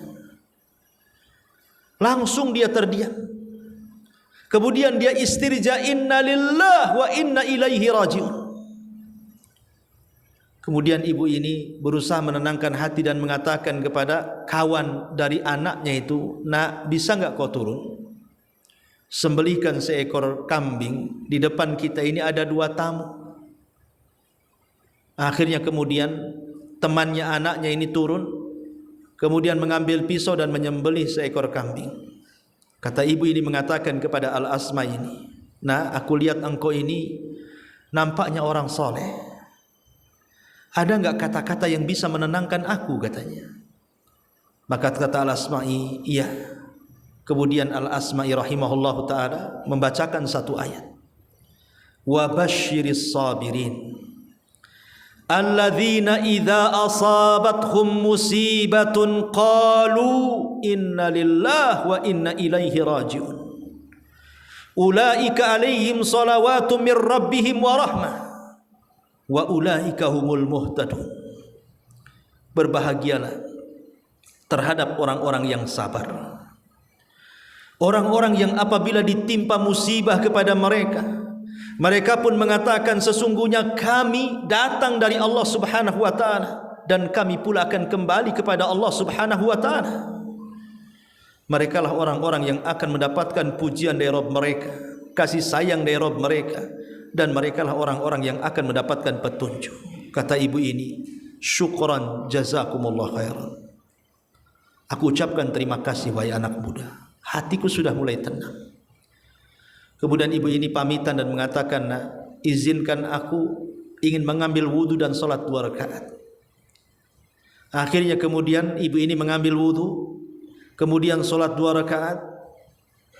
S2: Langsung dia terdiam. Kemudian dia istirja, inna lillah wa inna ilaihi raji'un. Kemudian ibu ini berusaha menenangkan hati dan mengatakan kepada kawan dari anaknya itu, nak, bisa enggak kau turun sembelihkan seekor kambing, di depan kita ini ada dua tamu. Akhirnya kemudian temannya anaknya ini turun, kemudian mengambil pisau dan menyembelih seekor kambing. Kata ibu ini mengatakan kepada Al-Asma ini, nah, aku lihat engkau ini nampaknya orang soleh. Ada enggak kata-kata yang bisa menenangkan aku, katanya. Maka kata Al-Asma'i, iya. Kemudian Al-Asma'i rahimahullahu ta'ala membacakan satu ayat. Wa basyiris sabirin alladzina idza asabathum musibatun qalu inna lillahi wa inna ilaihi raji'un. Ulaika alaihim salawatun mir rabbihim wa rahmah wa ulaika humul muhtadun. Berbahagialah terhadap orang-orang yang sabar, orang-orang yang apabila ditimpa musibah kepada mereka, mereka pun mengatakan, sesungguhnya kami datang dari Allah subhanahu wa ta'ala, dan kami pula akan kembali kepada Allah subhanahu wa ta'ala. Mereka lah orang-orang yang akan mendapatkan pujian dari Rabb mereka, kasih sayang dari Rabb mereka, dan mereka lah orang-orang yang akan mendapatkan petunjuk. Kata ibu ini, syukran jazakumullah khairan. Aku ucapkan terima kasih wahai anak muda. Hatiku sudah mulai tenang. Kemudian ibu ini pamitan dan mengatakan, "Nak, izinkan aku ingin mengambil wudu dan salat 2 rakaat." Akhirnya kemudian ibu ini mengambil wudu, kemudian salat 2 rakaat.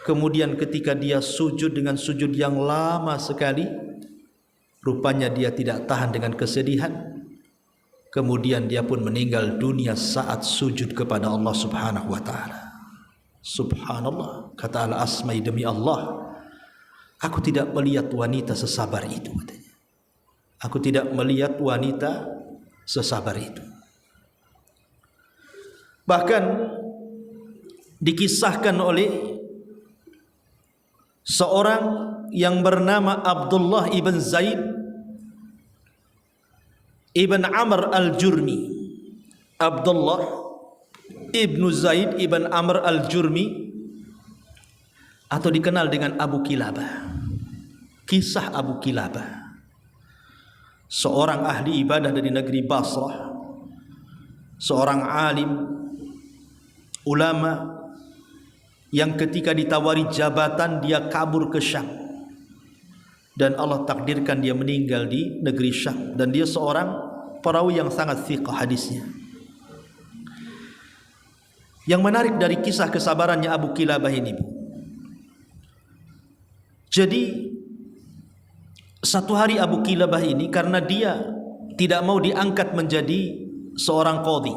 S2: Kemudian ketika dia sujud dengan sujud yang lama sekali, rupanya dia tidak tahan dengan kesedihan. Kemudian dia pun meninggal dunia saat sujud kepada Allah Subhanahu wa taala. Subhanallah, kata Al-Asma'i, demi Allah, aku tidak melihat wanita sesabar itu, katanya. Aku tidak melihat wanita sesabar itu. Bahkan dikisahkan oleh seorang yang bernama Abdullah ibn Zaid ibn Amr al-Jurmi. Abdullah ibn Zaid ibn Amr al-Jurmi, atau dikenal dengan Abu Kilabah. Kisah Abu Kilabah, seorang ahli ibadah dari negeri Basrah, seorang alim ulama yang ketika ditawari jabatan dia kabur ke Syam, dan Allah takdirkan dia meninggal di negeri Syam, dan dia seorang perawi yang sangat thiqah hadisnya. Yang menarik dari kisah kesabarannya Abu Kilabah ini, Bu, jadi satu hari Abu Kilabah ini, karena dia tidak mau diangkat menjadi seorang qadhi,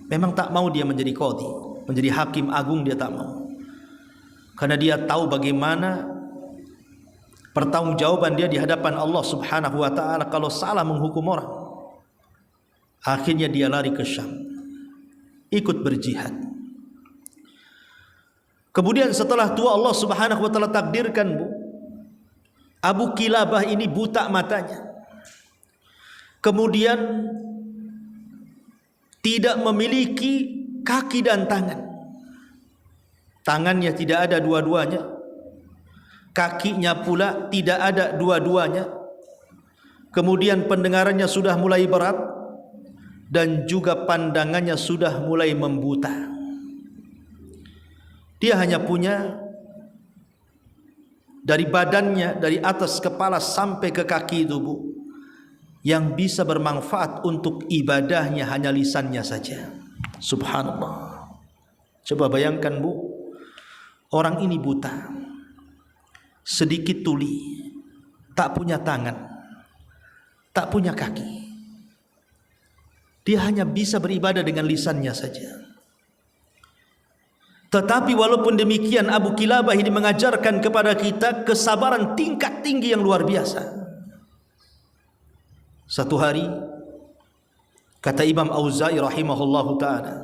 S2: memang tak mau dia menjadi qadhi, menjadi hakim agung, dia tak mau, karena dia tahu bagaimana pertanggungjawaban dia di hadapan Allah Subhanahu wa taala kalau salah menghukum orang. Akhirnya dia lari ke Syam, ikut berjihad. Kemudian setelah tua, Allah Subhanahu wa taala takdirkan, Bu, Abu Kilabah ini buta matanya. Kemudian tidak memiliki kaki dan tangan. Tangannya tidak ada dua-duanya, kakinya pula tidak ada dua-duanya. Kemudian pendengarannya sudah mulai berat, dan juga pandangannya sudah mulai membuta. Dia hanya punya dari badannya, dari atas kepala sampai ke kaki itu, Bu, yang bisa bermanfaat untuk ibadahnya hanya lisannya saja. Subhanallah. Coba bayangkan, Bu, orang ini buta, sedikit tuli, tak punya tangan, tak punya kaki. Dia hanya bisa beribadah dengan lisannya saja. Tetapi walaupun demikian, Abu Kilabah ini mengajarkan kepada kita kesabaran tingkat tinggi yang luar biasa. Satu hari, kata Imam Auza'i rahimahullahu ta'ala,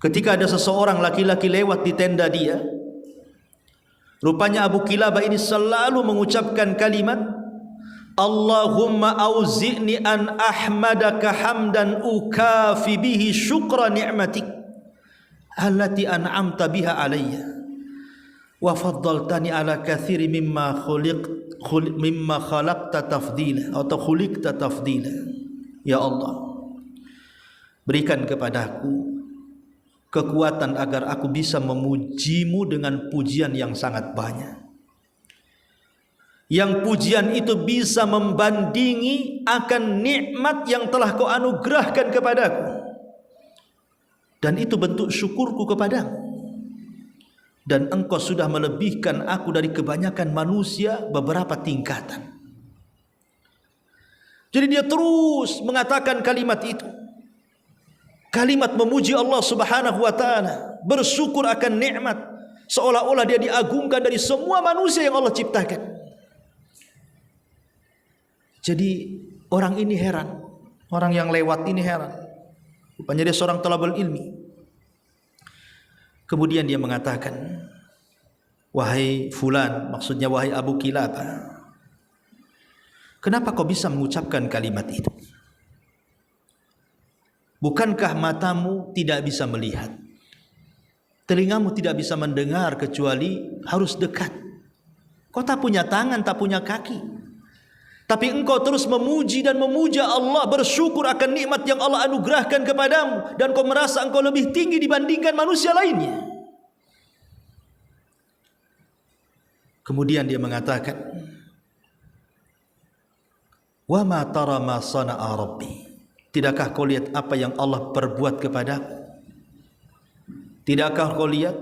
S2: ketika ada seseorang laki-laki lewat di tenda dia, rupanya Abu Kilabah ini selalu mengucapkan kalimat, Allahumma auzi'ni an ahmadaka hamdan ukafi bihi syukra ni'matik allati an'amta biha alayya wa faddaltani ala kathiri mimma khalaqta tafdila atau khuliqta tafdila. Ya Allah, berikan kepadaku kekuatan agar aku bisa memujimu dengan pujian yang sangat banyak, yang pujian itu bisa membandingi akan nikmat yang telah kau anugerahkan kepadaku, dan itu bentuk syukurku kepadamu, dan engkau sudah melebihkan aku dari kebanyakan manusia beberapa tingkatan. Jadi dia terus mengatakan kalimat itu, kalimat memuji Allah Subhanahu wa taala, bersyukur akan nikmat, seolah-olah dia diagungkan dari semua manusia yang Allah ciptakan. Jadi orang ini heran, orang yang lewat ini heran. Rupanya dia seorang talabul ilmi. Kemudian dia mengatakan, wahai fulan, maksudnya wahai Abu Kilabah, kenapa kau bisa mengucapkan kalimat itu? Bukankah matamu tidak bisa melihat? Telingamu tidak bisa mendengar kecuali harus dekat. Kau tak punya tangan, tak punya kaki, tapi engkau terus memuji dan memuja Allah, bersyukur akan nikmat yang Allah anugerahkan kepadamu, dan kau merasa engkau lebih tinggi dibandingkan manusia lainnya. Kemudian dia mengatakan, wa ma tara ma sana'a rabbi, tidakkah kau lihat apa yang Allah perbuat kepadaku? Tidakkah kau lihat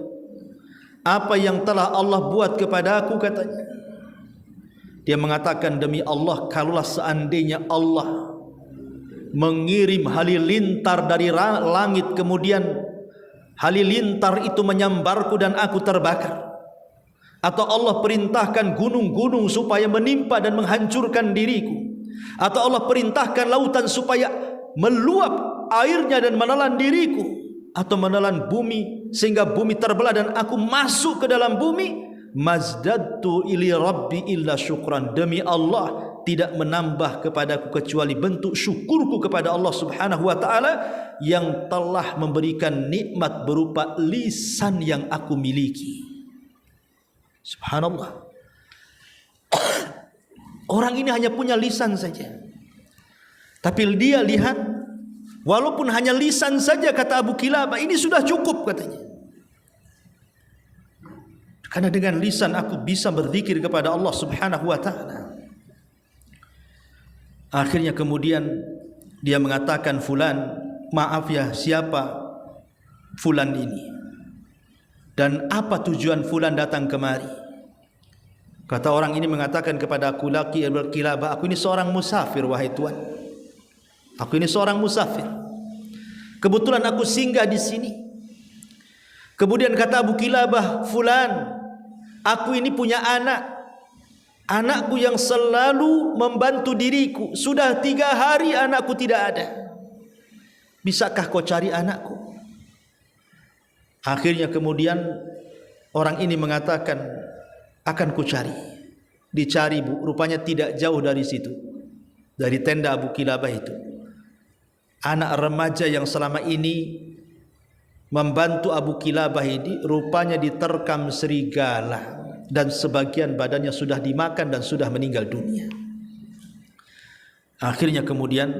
S2: apa yang telah Allah buat kepada aku, katanya. Dia mengatakan, demi Allah, kalaulah seandainya Allah mengirim halilintar dari langit, kemudian halilintar itu menyambarku dan aku terbakar, atau Allah perintahkan gunung-gunung supaya menimpa dan menghancurkan diriku, atau Allah perintahkan lautan supaya meluap airnya dan menelan diriku, atau menelan bumi sehingga bumi terbelah dan aku masuk ke dalam bumi, mazdadtu ili rabbi illa syukran, demi Allah tidak menambah kepadaku kecuali bentuk syukurku kepada Allah Subhanahu wa taala yang telah memberikan nikmat berupa lisan yang aku miliki. Subhanallah. Orang ini hanya punya lisan saja, tapi dia lihat, walaupun hanya lisan saja, kata Abu Kilabah, ini sudah cukup, katanya. Karena dengan lisan aku bisa berzikir kepada Allah Subhanahu wa ta'ala. Akhirnya kemudian dia mengatakan, fulan, maaf ya, siapa fulan ini? Dan apa tujuan fulan datang kemari? Kata orang ini mengatakan kepada aku, laki Abu Kilabah, aku ini seorang musafir, wahai tuan. Aku ini seorang musafir. Kebetulan aku singgah di sini. Kemudian kata Abu Kilabah, fulan, aku ini punya anak. Anakku yang selalu membantu diriku. Sudah 3 hari anakku tidak ada. Bisakah kau cari anakku? Akhirnya kemudian orang ini mengatakan, akan ku cari. Dicari, bu, rupanya tidak jauh dari situ, dari tenda Abu Kilabah itu, anak remaja yang selama ini membantu Abu Kilabah ini rupanya diterkam serigala dan sebagian badannya sudah dimakan dan sudah meninggal dunia. Akhirnya kemudian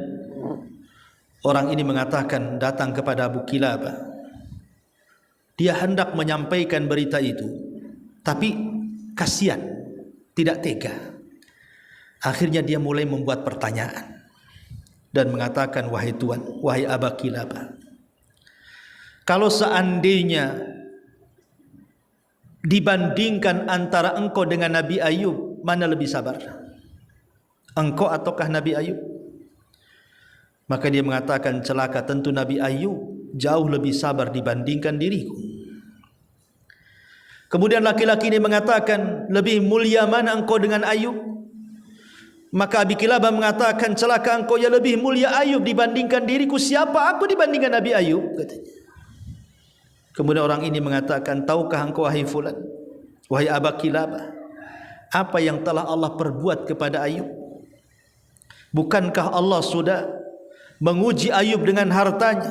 S2: orang ini mengatakan, datang kepada Abu Kilabah. Dia hendak menyampaikan berita itu, tapi kasihan, tidak tega. Akhirnya dia mulai membuat pertanyaan dan mengatakan, wahai tuan, wahai Abu Kilabah, kalau seandainya dibandingkan antara engkau dengan Nabi Ayub, mana lebih sabar? Engkau ataukah Nabi Ayub? Maka dia mengatakan, celaka, tentu Nabi Ayub jauh lebih sabar dibandingkan diriku. Kemudian laki-laki ini mengatakan, lebih mulia mana engkau dengan Ayub? Maka Abi Kilabah mengatakan, celaka engkau, ya lebih mulia Ayub dibandingkan diriku. Siapa aku dibandingkan Nabi Ayub? Katanya. Kemudian orang ini mengatakan, tahukah engkau, wahai fulan, wahai Abu Kilabah, apa yang telah Allah perbuat kepada Ayub? Bukankah Allah sudah menguji Ayub dengan hartanya,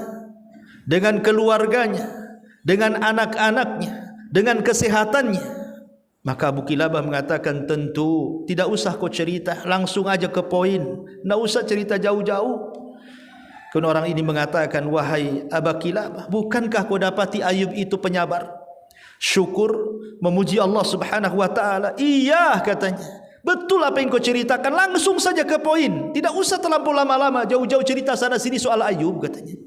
S2: dengan keluarganya, dengan anak-anaknya, dengan kesehatannya? Maka Abu Kilabah mengatakan, tentu tidak usah kau cerita, langsung aja ke poin, tidak usah cerita jauh-jauh. Kemudian orang ini mengatakan, wahai Abu Kilabah, bukankah kau dapati Ayub itu penyabar, syukur, memuji Allah Subhanahu wa ta'ala? Iya, katanya, betul apa yang kau ceritakan, langsung saja ke poin, tidak usah terlampau lama-lama, jauh-jauh cerita sana sini soal Ayub, katanya.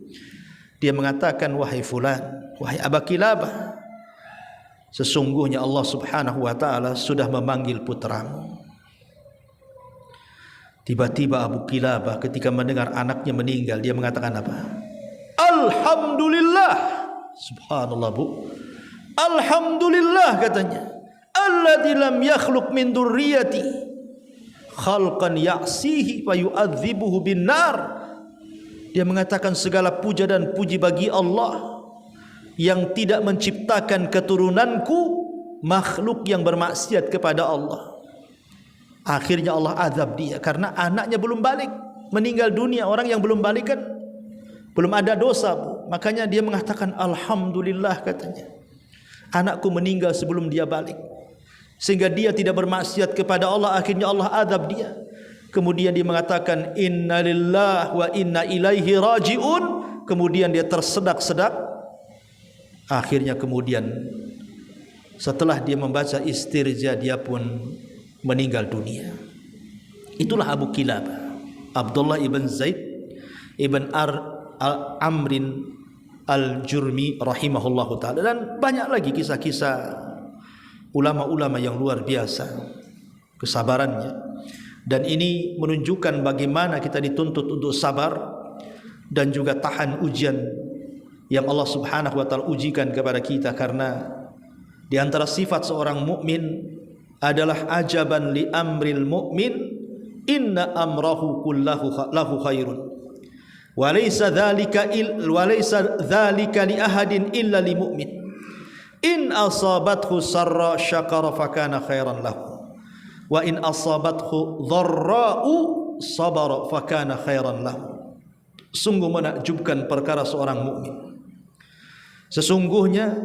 S2: Dia mengatakan, wahai fulan, wahai Abu Kilabah, sesungguhnya Allah Subhanahu wa ta'ala sudah memanggil putramu. Tiba-tiba Abu Kilabah ketika mendengar anaknya meninggal, dia mengatakan apa? Alhamdulillah. Subhanallah, bu, alhamdulillah, katanya, alladzi lam yakhluq min dzurriyyati khalqan ya'sihi wa yu'adzibuhu bin nar. Dia mengatakan, segala puja dan puji bagi Allah yang tidak menciptakan keturunanku makhluk yang bermaksiat kepada Allah. Akhirnya Allah azab dia karena anaknya belum balik, meninggal dunia. Orang yang belum balik kan belum ada dosa, bu. Makanya dia mengatakan alhamdulillah, katanya. Anakku meninggal sebelum dia balik, sehingga dia tidak bermaksiat kepada Allah, akhirnya Allah azab dia. Kemudian dia mengatakan innalillahi wa inna ilaihi rajiun. Kemudian dia tersedak-sedak. Akhirnya kemudian setelah dia membaca istirja, dia pun meninggal dunia. Itulah Abu Kilabah, Abdullah ibn Zaid ibn Amrin al-Jurmi rahimahullahu ta'ala. Dan banyak lagi kisah-kisah ulama-ulama yang luar biasa kesabarannya. Dan ini menunjukkan bagaimana kita dituntut untuk sabar dan juga tahan ujian yang Allah subhanahu wa ta'ala ujikan kepada kita. Karena di antara sifat seorang mukmin adalah ajaban li amril mu'min inna amrahu kullahu lahu khairun walaysa dzalika li ahadin illa li mu'min in asabathu sarra syakara fakana khairan lahu wa in asabathu dharra'u sabara fakana khairan lahu. Sungguh menakjubkan perkara seorang mukmin, sesungguhnya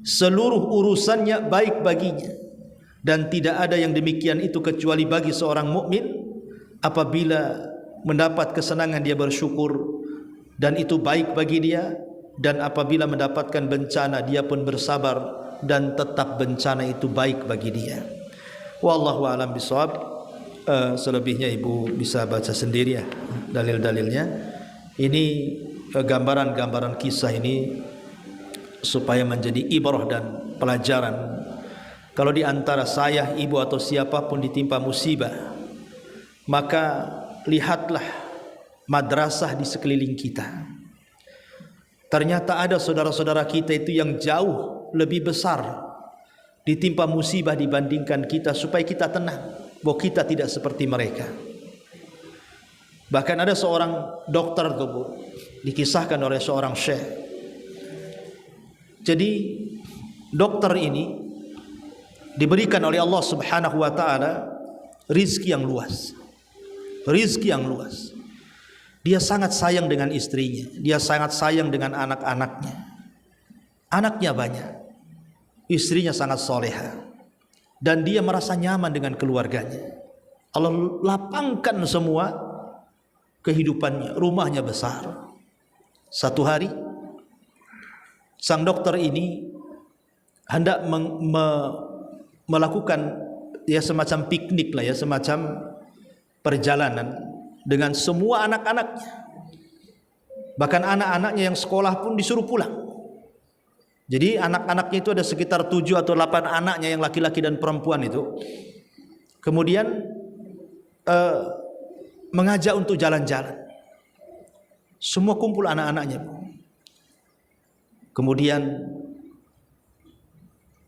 S2: seluruh urusannya baik baginya, dan tidak ada yang demikian itu kecuali bagi seorang mukmin. Apabila mendapat kesenangan dia bersyukur dan itu baik bagi dia, dan apabila mendapatkan bencana dia pun bersabar dan tetap bencana itu baik bagi dia. Wallahu a'lam bishawab. Selebihnya ibu bisa baca sendiri ya dalil-dalilnya. Ini gambaran-gambaran kisah ini supaya menjadi ibrah dan pelajaran. Kalau di antara saya, ibu atau siapapun ditimpa musibah, maka lihatlah madrasah di sekeliling kita. Ternyata ada saudara-saudara kita itu yang jauh lebih besar ditimpa musibah dibandingkan kita, supaya kita tenang bahwa kita tidak seperti mereka. Bahkan ada seorang dokter dikisahkan oleh seorang syekh. Jadi dokter ini diberikan oleh Allah subhanahu wa ta'ala rizki yang luas. Rizki yang luas. Dia sangat sayang dengan istrinya, dia sangat sayang dengan anak-anaknya. Anaknya banyak, istrinya sangat soleha, dan dia merasa nyaman dengan keluarganya. Allah lapangkan semua kehidupannya, rumahnya besar. Satu hari sang dokter ini hendak melakukan ya semacam piknik lah ya, semacam perjalanan dengan semua anak-anaknya. Bahkan anak-anaknya yang sekolah pun disuruh pulang. Jadi anak-anaknya itu ada sekitar 7 atau 8 anaknya yang laki-laki dan perempuan itu. Kemudian mengajak untuk jalan-jalan. Semua kumpul anak-anaknya. Kemudian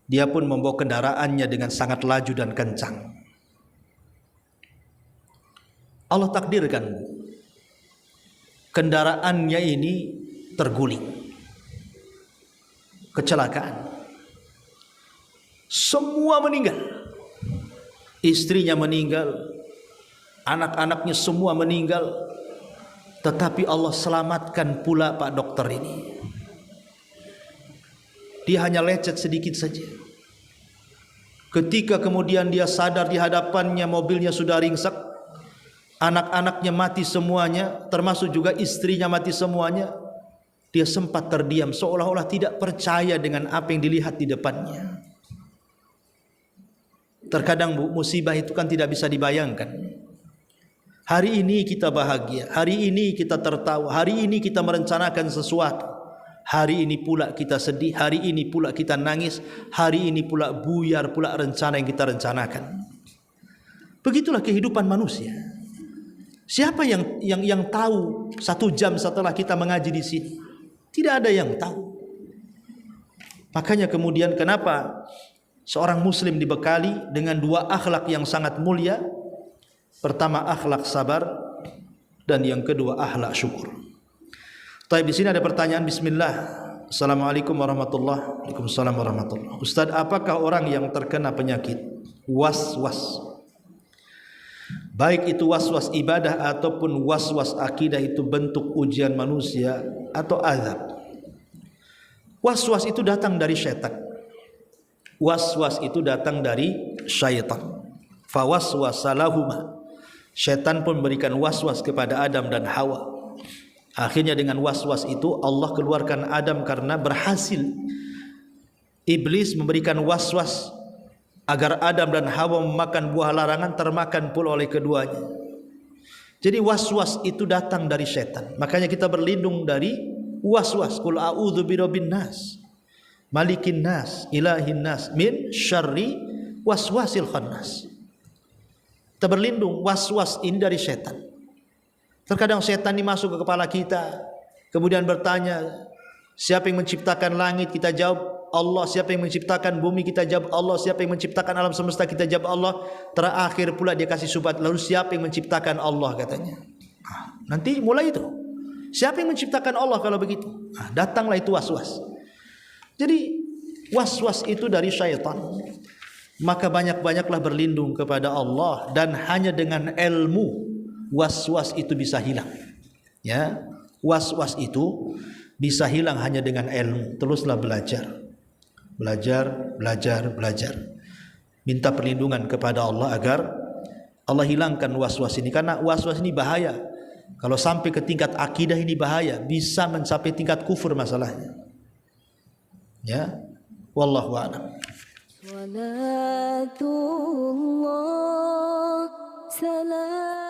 S2: dia pun membawa kendaraannya dengan sangat laju dan kencang. Allah takdirkan kendaraannya ini terguling, kecelakaan. Semua meninggal, istrinya meninggal, anak-anaknya semua meninggal, tetapi Allah selamatkan pula Pak dokter ini. Dia hanya lecet sedikit saja. Ketika kemudian dia sadar di hadapannya mobilnya sudah ringsek, anak-anaknya mati semuanya, termasuk juga istrinya mati semuanya. Dia sempat terdiam, seolah-olah tidak percaya dengan apa yang dilihat di depannya. Terkadang musibah itu kan tidak bisa dibayangkan. Hari ini kita bahagia, hari ini kita tertawa, hari ini kita merencanakan sesuatu, hari ini pula kita sedih, hari ini pula kita nangis, hari ini pula buyar pula rencana yang kita rencanakan. Begitulah kehidupan manusia. Siapa yang tahu 1 jam setelah kita mengaji di sini? Tidak ada yang tahu. Makanya kemudian kenapa seorang muslim dibekali dengan 2 akhlak yang sangat mulia? Pertama akhlak sabar, dan yang kedua akhlak syukur. Baik, di sini ada pertanyaan. Bismillah. Assalamualaikum warahmatullahi wabarakatuh. Waalaikumsalam warahmatullahi wabarakatuh. Ustaz, apakah orang yang terkena penyakit was-was, baik itu was-was ibadah ataupun was-was akidah, itu bentuk ujian manusia atau azab? Was-was itu datang dari syaitan. Was-was itu datang dari syaitan. Fawaswasalahuma. Syaitan pun memberikan was-was kepada Adam dan Hawa. Akhirnya dengan was-was itu Allah keluarkan Adam karena berhasil. Iblis memberikan was-was agar Adam dan Hawa memakan buah larangan, termakan pula oleh keduanya. Jadi was-was itu datang dari syaitan. Makanya kita berlindung dari was-was. Qul a'udzu birabbin nas, malikin nas, ilahin nas, min syarri waswasil khannas. Kita berlindung was-was ini dari syaitan. Terkadang syaitan ini masuk ke kepala kita, kemudian bertanya, siapa yang menciptakan langit? Kita jawab Allah. Siapa yang menciptakan bumi? Kita jawab Allah. Siapa yang menciptakan alam semesta? Kita jawab Allah. Terakhir pula dia kasih subhat, lalu siapa yang menciptakan Allah, katanya. Nanti mulai itu, siapa yang menciptakan Allah kalau begitu? Datanglah itu was-was. Jadi was-was itu dari syaitan. Maka banyak-banyaklah berlindung kepada Allah, dan hanya dengan ilmu was-was itu bisa hilang. Ya, was-was itu bisa hilang hanya dengan ilmu. Teruslah belajar. Belajar. Minta perlindungan kepada Allah agar Allah hilangkan was-was ini, karena was-was ini bahaya. Kalau sampai ke tingkat akidah ini bahaya, bisa mencapai tingkat kufur masalahnya. Ya, wallahu a'lam. Salatullah salam